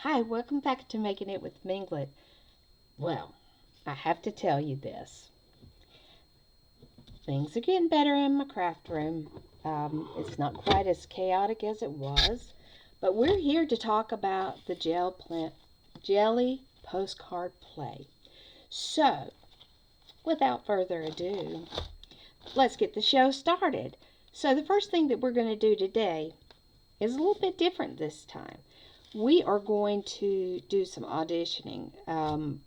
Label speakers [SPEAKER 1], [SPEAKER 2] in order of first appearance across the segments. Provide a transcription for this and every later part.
[SPEAKER 1] Hi, welcome back to Making It with Minglet. Well, I have to tell you this. Things are getting better in my craft room. It's not quite as chaotic as it was, but we're here to talk about the jelly postcard play. So, without further ado, let's get the show started. So, the first thing that we're going to do today is a little bit different this time. We are going to do some auditioning.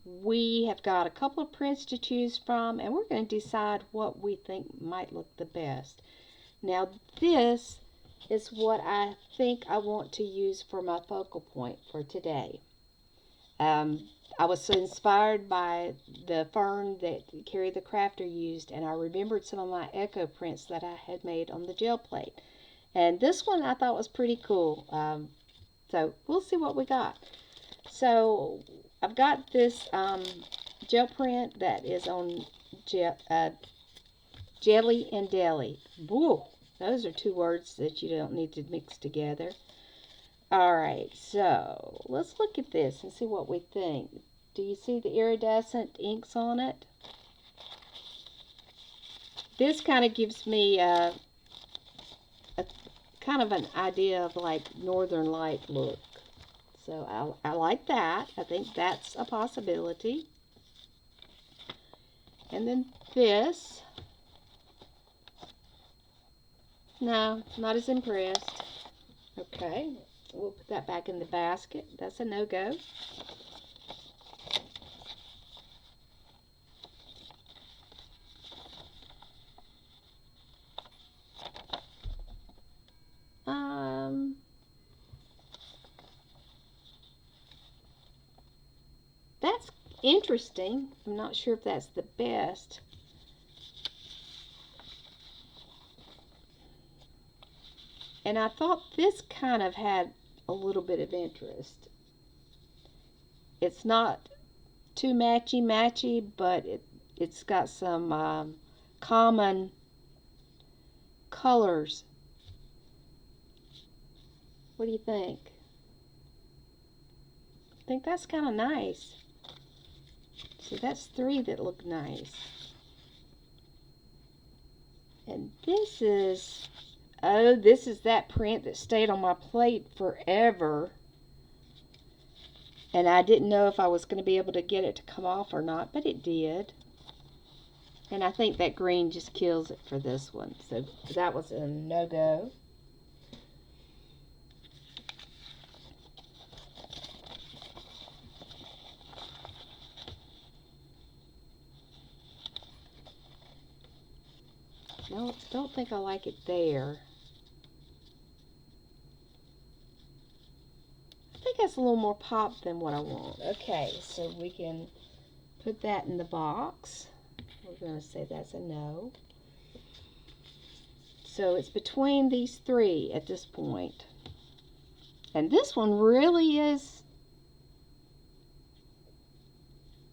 [SPEAKER 1] We have got a couple of prints to choose from, and we're going to decide what we think might look the best. Now, this is what I think I want to use for my focal point for today. I was so inspired by the fern that Carrie the Crafter used, and I remembered some of my echo prints that I had made on the gel plate. And this one I thought was pretty cool. So we'll see what we got. So I've got this gel print that is on Jelly and Deli. Woo! Those are two words that you don't need to mix together. Alright, so let's look at this and see what we think. Do you see the iridescent inks on it? This kind of gives me a kind of an idea of like Northern Light look. So I like that. I think that's a possibility. And then this. No, not as impressed. Okay, we'll put that back in the basket. That's a no-go. That's interesting. I'm not sure if that's the best. And I thought this kind of had a little bit of interest. It's not too matchy-matchy, but it's got some common colors. What do you think? I think that's kind of nice. So that's three that look nice. And this is, oh, this is that print that stayed on my plate forever. And I didn't know if I was going to be able to get it to come off or not, but it did. And I think that green just kills it for this one. So that was a no-go. No, don't think I like it there. I think that's a little more pop than what I want. Okay, so we can put that in the box. We're going to say that's a no. So it's between these three at this point. And this one really is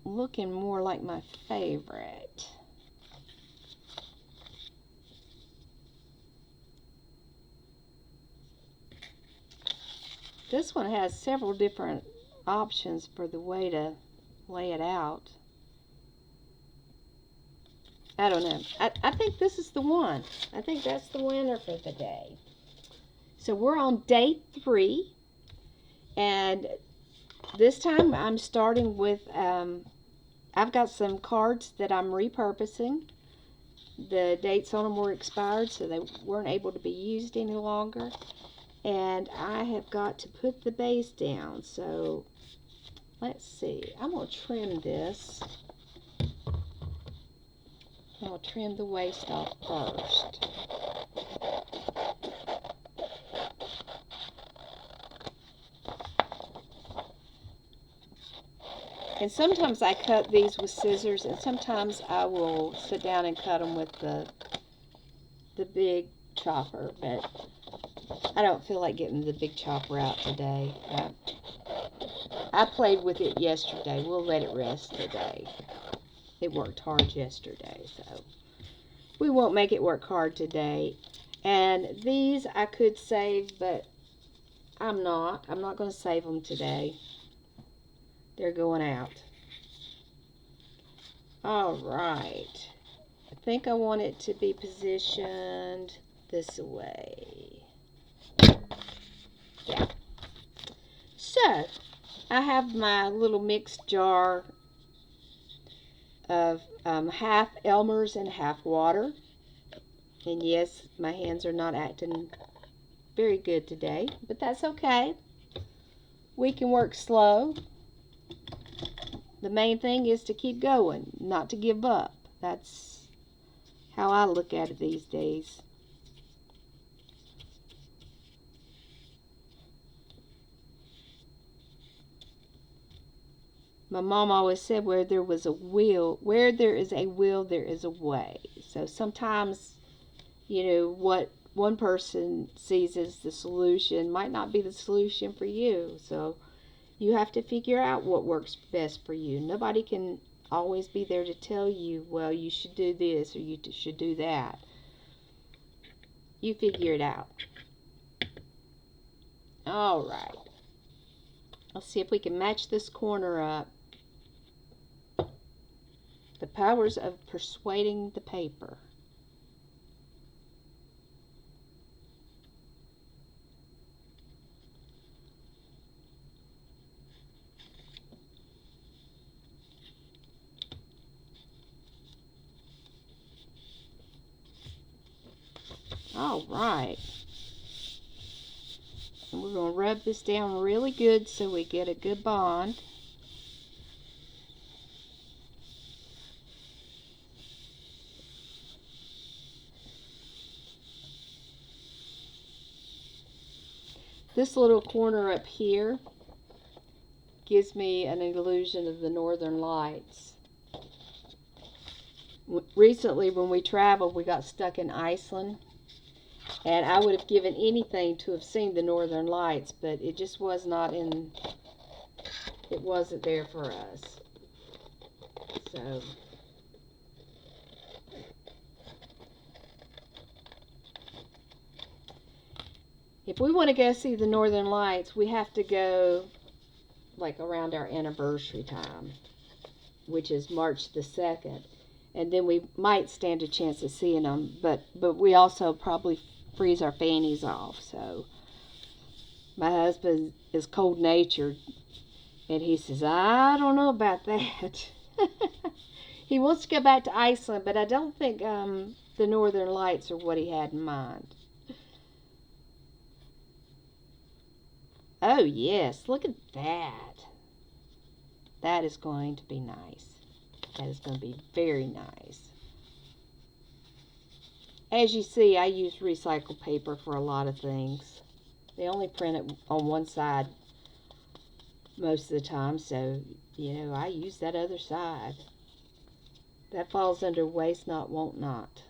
[SPEAKER 1] looking more like my favorite. This one has several different options for the way to lay it out. I don't know. I think this is the one. I think that's the winner for the day. So we're on day 3. And this time I'm starting with, I've got some cards that I'm repurposing. The dates on them were expired, so they weren't able to be used any longer. And I have got to put the base down. So let's see. I'm going to trim this. I'll trim the waist off first. And sometimes I cut these with scissors, and sometimes I will sit down and cut them with the big chopper, but I don't feel like getting the big chopper out today. I played with it yesterday. We'll let it rest today. It worked hard yesterday, so we won't make it work hard today. And these I could save, but I'm not going to save them today. They're going out. All right. I think I want it to be positioned this way. Yeah. So, I have my little mixed jar of half Elmer's and half water. And yes, my hands are not acting very good today, but that's okay. We can work slow. The main thing is to keep going, not to give up. That's how I look at it these days. My mom always said where there is a will, there is a way. So sometimes, what one person sees as the solution might not be the solution for you. So you have to figure out what works best for you. Nobody can always be there to tell you, well, you should do this or you should do that. You figure it out. All right. Let's see if we can match this corner up. The powers of persuading the paper. All right. And we're going to rub this down really good so we get a good bond. This little corner up here gives me an illusion of the northern lights. Recently when we traveled, we got stuck in Iceland, and I would have given anything to have seen the northern lights, but it just was not in, it wasn't there for us. So if we want to go see the northern lights, we have to go like around our anniversary time, which is March the 2nd. And then we might stand a chance of seeing them, but we also probably freeze our fannies off. So my husband is cold-natured, and he says, I don't know about that. He wants to go back to Iceland, but I don't think the northern lights are what he had in mind. Oh yes, look at that. That is going to be nice. That is going to be very nice. As you see, I use recycled paper for a lot of things. They only print it on one side most of the time, so, I use that other side. That falls under waste not, want not.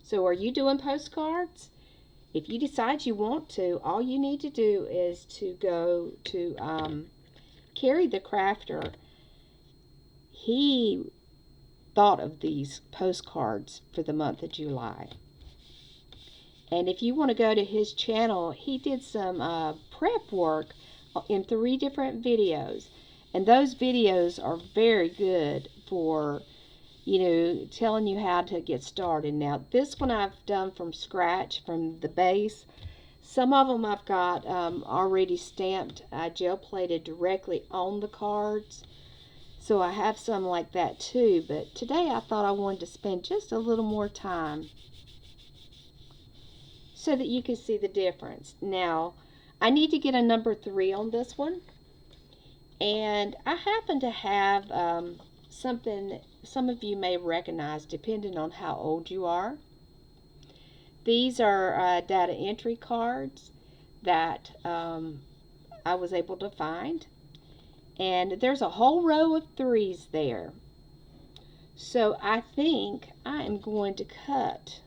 [SPEAKER 1] So are you doing postcards? If you decide you want to, all you need to do is to go to Carrie the Crafter. He thought of these postcards for the month of July. And if you want to go to his channel, he did some prep work in 3 different videos. And those videos are very good for, telling you how to get started. Now, this one I've done from scratch, from the base. Some of them I've got already stamped, gel plated directly on the cards. So I have some like that too. But today I thought I wanted to spend just a little more time so that you can see the difference. Now, I need to get a number 3 on this one. And I happen to have something some of you may recognize depending on how old you are. These are data entry cards that I was able to find. And there's a whole row of 3s there. So I think I am going to cut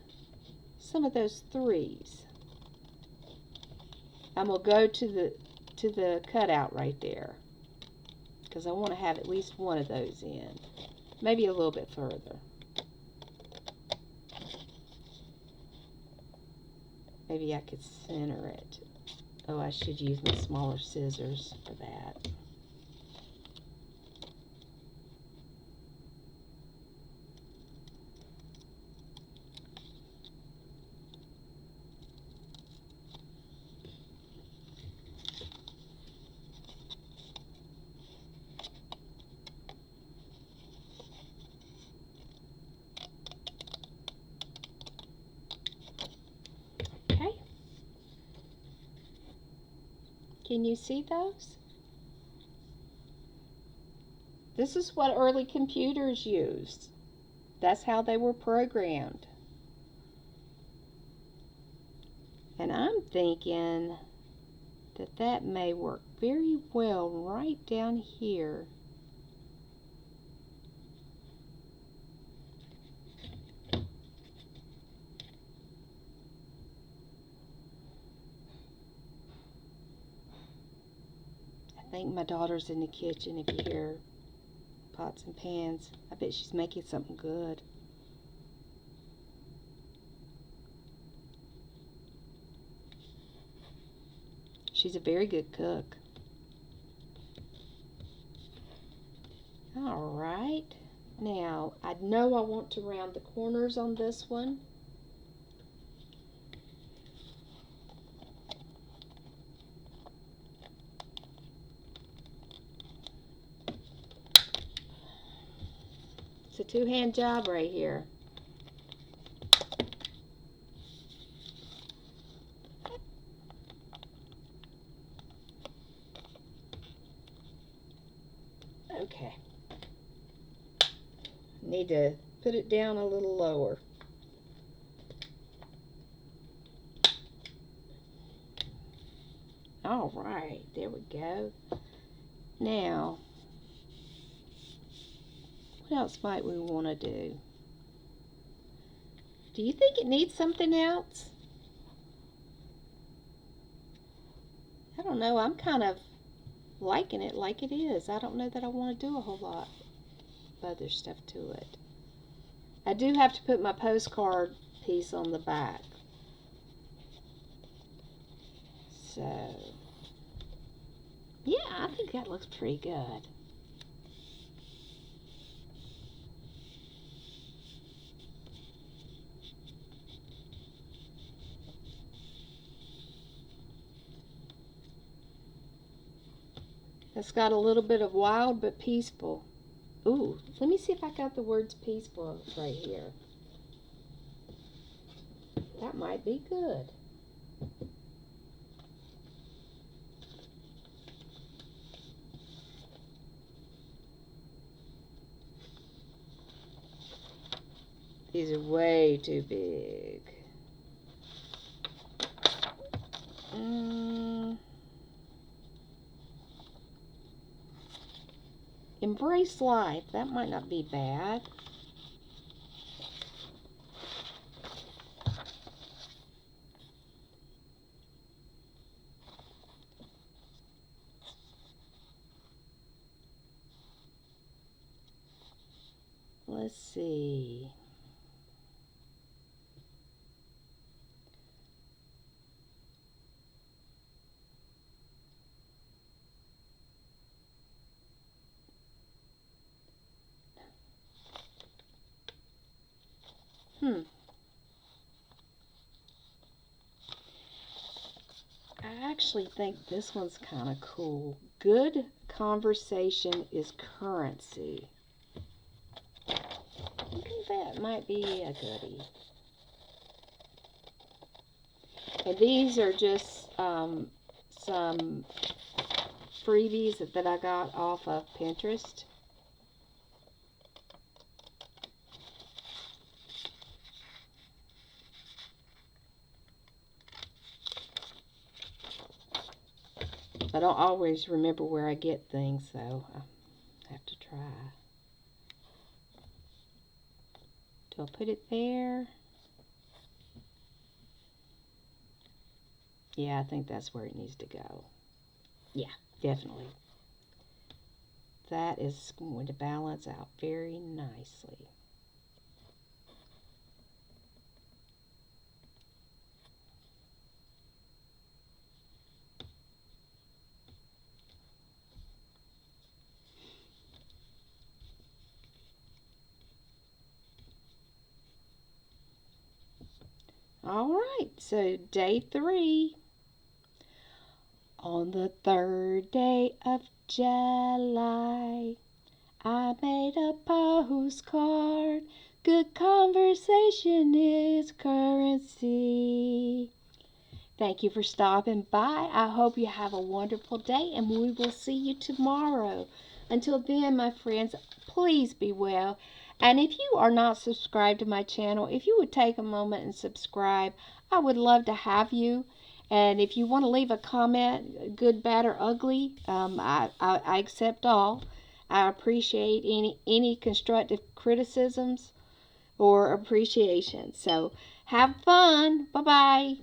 [SPEAKER 1] some of those 3s. I'm going to go to the cutout right there, because I want to have at least one of those in. Maybe a little bit further. Maybe I could center it. Oh, I should use my smaller scissors for that. Okay. Can you see those? This is what early computers used. That's how they were programmed. And I'm thinking that that may work very well right down here. I think my daughter's in the kitchen. If you hear pots and pans, I bet she's making something good. She's a very good cook. All right. Now, I know I want to round the corners on this one. It's a two-hand job right here. Okay. Need to put it down a little lower. All right, there we go. Now, what else might we want to do? Do you think it needs something else? I don't know. I'm kind of liking it like it is. I don't know that I want to do a whole lot of other stuff to it. I do have to put my postcard piece on the back. So, yeah, I think that looks pretty good. It's got a little bit of wild but peaceful. Ooh, let me see if I got the words peaceful right here. That might be good. These are way too big. Embrace life. That might not be bad. Let's see. I actually think this one's kind of cool. Good conversation is currency. I think that might be a goodie. And these are just some freebies that I got off of Pinterest. I don't always remember where I get things, so I have to try. Do I put it there? Yeah, I think that's where it needs to go. Yeah, definitely. That is going to balance out very nicely. All right, so day 3. On the 3rd day of July, I made a postcard. Good conversation is currency. Thank you for stopping by. I hope you have a wonderful day, and we will see you tomorrow. Until then, my friends, please be well. And if you are not subscribed to my channel, if you would take a moment and subscribe, I would love to have you. And if you want to leave a comment, good, bad, or ugly, I accept all. I appreciate any constructive criticisms or appreciation. So have fun. Bye-bye.